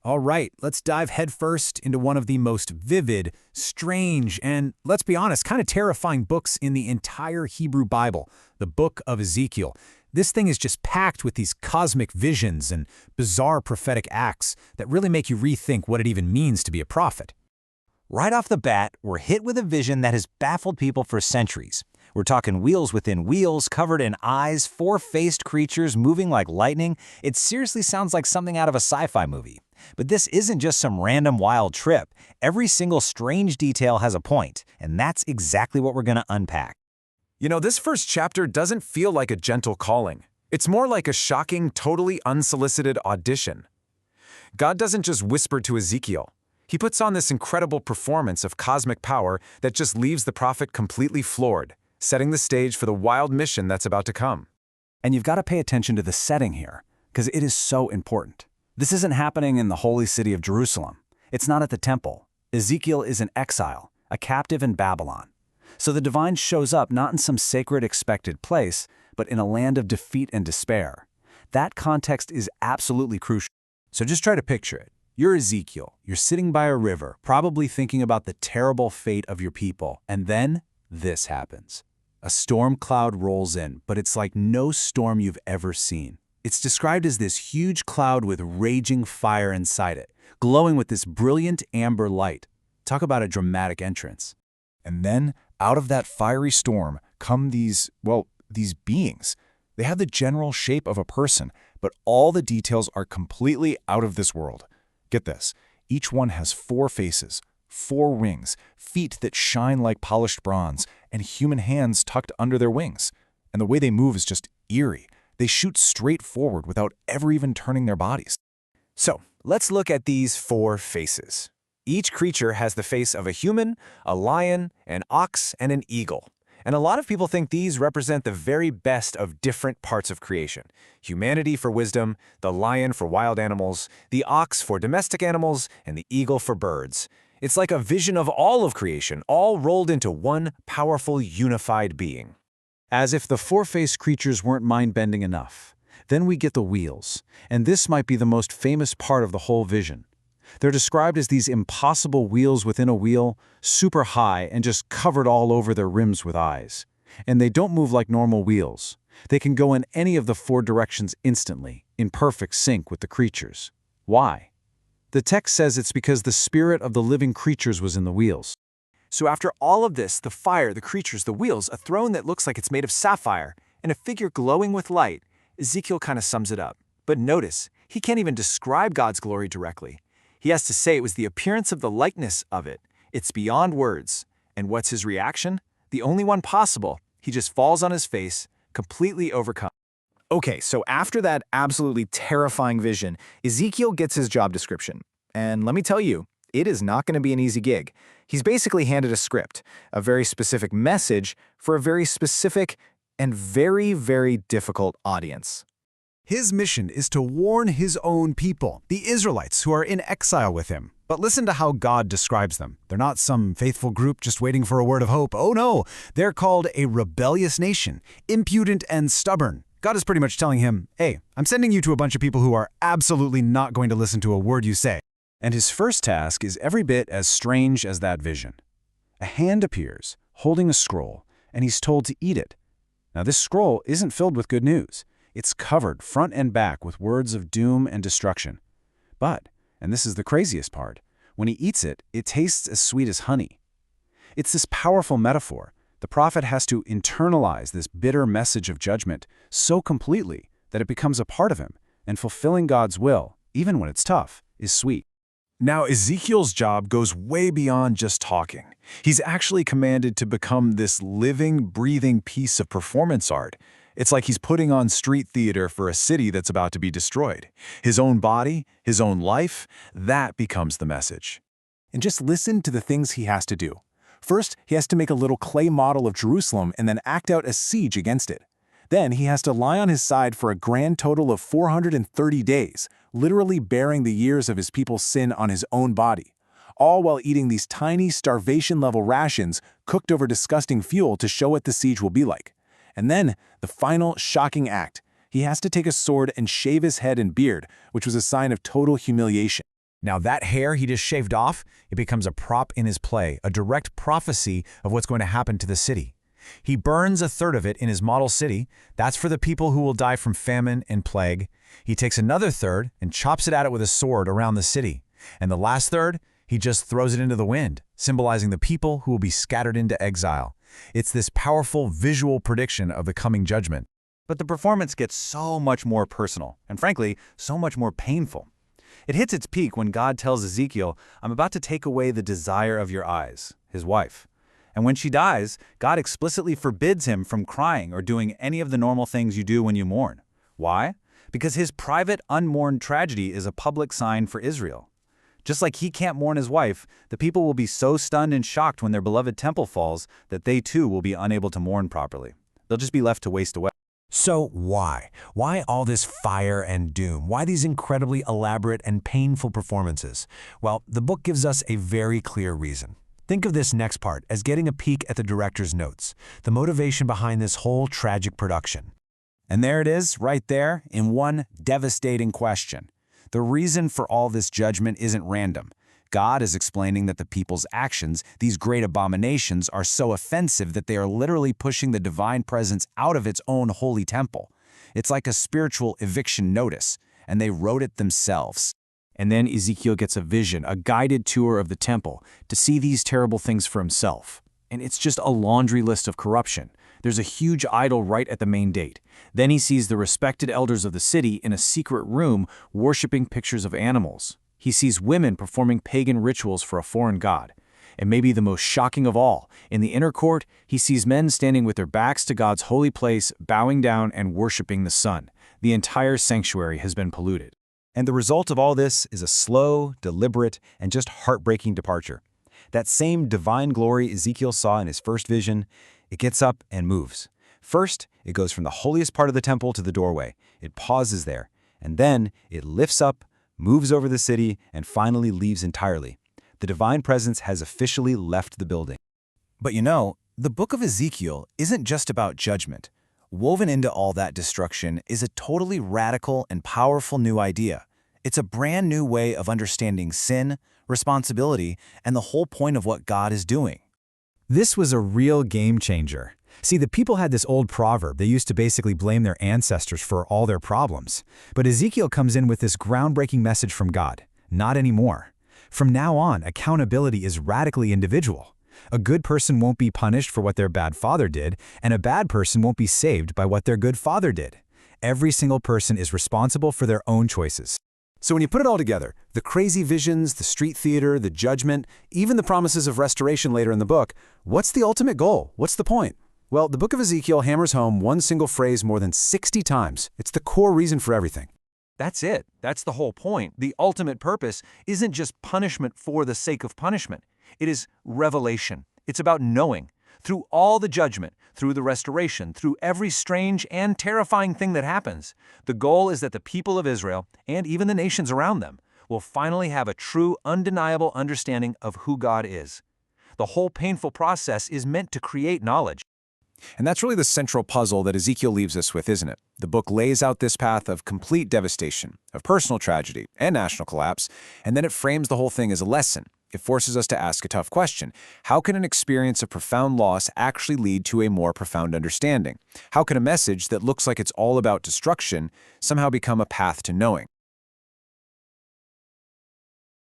All right, let's dive headfirst into one of the most vivid, strange, and, let's be honest, kind of terrifying books in the entire Hebrew Bible, the book of Ezekiel. This thing is just packed with these cosmic visions and bizarre prophetic acts that really make you rethink what it even means to be a prophet. Right off the bat, we're hit with a vision that has baffled people for centuries. We're talking wheels within wheels, covered in eyes, four-faced creatures moving like lightning. It seriously sounds like something out of a sci-fi movie. But this isn't just some random wild trip. Every single strange detail has a point, and that's exactly what we're going to unpack. You know, this first chapter doesn't feel like a gentle calling. It's more like a shocking, totally unsolicited audition. God doesn't just whisper to Ezekiel. He puts on this incredible performance of cosmic power that just leaves the prophet completely floored, setting the stage for the wild mission that's about to come. And you've got to pay attention to the setting here, because it is so important. This isn't happening in the holy city of Jerusalem. It's not at the temple. Ezekiel is in exile, a captive in Babylon. So the divine shows up not in some sacred expected place, but in a land of defeat and despair. That context is absolutely crucial. So just try to picture it. You're Ezekiel. You're sitting by a river, probably thinking about the terrible fate of your people. And then this happens. A storm cloud rolls in, but it's like no storm you've ever seen. It's described as this huge cloud with raging fire inside it, glowing with this brilliant amber light. Talk about a dramatic entrance. And then, out of that fiery storm come these beings. They have the general shape of a person, but all the details are completely out of this world. Get this, each one has 4 faces, 4 wings, feet that shine like polished bronze, and human hands tucked under their wings. And the way they move is just eerie. They shoot straight forward without ever even turning their bodies. So, let's look at these 4 faces. Each creature has the face of a human, a lion, an ox, and an eagle. And a lot of people think these represent the very best of different parts of creation. Humanity for wisdom, the lion for wild animals, the ox for domestic animals, and the eagle for birds. It's like a vision of all of creation, all rolled into one powerful, unified being. As if the 4-faced creatures weren't mind-bending enough. Then we get the wheels, and this might be the most famous part of the whole vision. They're described as these impossible wheels within a wheel, super high and just covered all over their rims with eyes. And they don't move like normal wheels. They can go in any of the 4 directions instantly, in perfect sync with the creatures. Why? The text says it's because the spirit of the living creatures was in the wheels. So after all of this, the fire, the creatures, the wheels, a throne that looks like it's made of sapphire, and a figure glowing with light, Ezekiel kind of sums it up. But notice, he can't even describe God's glory directly. He has to say it was the appearance of the likeness of it. It's beyond words. And what's his reaction? The only one possible. He just falls on his face, completely overcome. Okay, so after that absolutely terrifying vision, Ezekiel gets his job description. And let me tell you, it is not going to be an easy gig. He's basically handed a script, a very specific message for a very specific and very, very difficult audience. His mission is to warn his own people, the Israelites who are in exile with him. But listen to how God describes them. They're not some faithful group just waiting for a word of hope. Oh no, they're called a rebellious nation, impudent and stubborn. God is pretty much telling him, hey, I'm sending you to a bunch of people who are absolutely not going to listen to a word you say. And his first task is every bit as strange as that vision. A hand appears, holding a scroll, and he's told to eat it. Now this scroll isn't filled with good news. It's covered front and back with words of doom and destruction. But, and this is the craziest part, when he eats it, it tastes as sweet as honey. It's this powerful metaphor. The prophet has to internalize this bitter message of judgment so completely that it becomes a part of him, and fulfilling God's will, even when it's tough, is sweet. Now, Ezekiel's job goes way beyond just talking. He's actually commanded to become this living, breathing piece of performance art. It's like he's putting on street theater for a city that's about to be destroyed. His own body, his own life, that becomes the message. And just listen to the things he has to do. First, he has to make a little clay model of Jerusalem and then act out a siege against it. Then he has to lie on his side for a grand total of 430 days, literally bearing the years of his people's sin on his own body, all while eating these tiny starvation-level rations cooked over disgusting fuel to show what the siege will be like. And then, the final shocking act. He has to take a sword and shave his head and beard, which was a sign of total humiliation. Now that hair he just shaved off, it becomes a prop in his play, a direct prophecy of what's going to happen to the city. He burns a third of it in his model city. That's for the people who will die from famine and plague. He takes another third and chops it at it with a sword around the city. And the last third, he just throws it into the wind, symbolizing the people who will be scattered into exile. It's this powerful visual prediction of the coming judgment. But the performance gets so much more personal, and frankly, so much more painful. It hits its peak when God tells Ezekiel, "I'm about to take away the desire of your eyes," his wife. And when she dies, God explicitly forbids him from crying or doing any of the normal things you do when you mourn. Why? Because his private, unmourned tragedy is a public sign for Israel. Just like he can't mourn his wife, the people will be so stunned and shocked when their beloved temple falls that they too will be unable to mourn properly. They'll just be left to waste away. So why? Why all this fire and doom? Why these incredibly elaborate and painful performances? Well, the book gives us a very clear reason. Think of this next part as getting a peek at the director's notes, the motivation behind this whole tragic production. And there it is, right there, in one devastating question. The reason for all this judgment isn't random. God is explaining that the people's actions, these great abominations, are so offensive that they are literally pushing the divine presence out of its own holy temple. It's like a spiritual eviction notice, and they wrote it themselves. And then Ezekiel gets a vision, a guided tour of the temple, to see these terrible things for himself. And it's just a laundry list of corruption. There's a huge idol right at the main gate. Then he sees the respected elders of the city in a secret room worshiping pictures of animals. He sees women performing pagan rituals for a foreign god. And maybe the most shocking of all, in the inner court, he sees men standing with their backs to God's holy place, bowing down and worshiping the sun. The entire sanctuary has been polluted. And the result of all this is a slow, deliberate, and just heartbreaking departure. That same divine glory Ezekiel saw in his first vision, it gets up and moves. First, it goes from the holiest part of the temple to the doorway. It pauses there, and then it lifts up, moves over the city, and finally leaves entirely. The divine presence has officially left the building. But you know, the book of Ezekiel isn't just about judgment. Woven into all that destruction is a totally radical and powerful new idea. It's a brand new way of understanding sin, responsibility, and the whole point of what God is doing. This was a real game changer. See, the people had this old proverb. They used to basically blame their ancestors for all their problems. But Ezekiel comes in with this groundbreaking message from God. Not anymore. From now on, accountability is radically individual. A good person won't be punished for what their bad father did, and a bad person won't be saved by what their good father did. Every single person is responsible for their own choices. So when you put it all together, the crazy visions, the street theater, the judgment, even the promises of restoration later in the book, what's the ultimate goal? What's the point? Well, the book of Ezekiel hammers home one single phrase more than 60 times. It's the core reason for everything. That's it. That's the whole point. The ultimate purpose isn't just punishment for the sake of punishment. It is revelation. It's about knowing. Through all the judgment, through the restoration, through every strange and terrifying thing that happens, the goal is that the people of Israel, and even the nations around them, will finally have a true, undeniable understanding of who God is. The whole painful process is meant to create knowledge. And that's really the central puzzle that Ezekiel leaves us with, isn't it? The book lays out this path of complete devastation, of personal tragedy and national collapse, and then it frames the whole thing as a lesson. It forces us to ask a tough question. How can an experience of profound loss actually lead to a more profound understanding? How can a message that looks like it's all about destruction somehow become a path to knowing?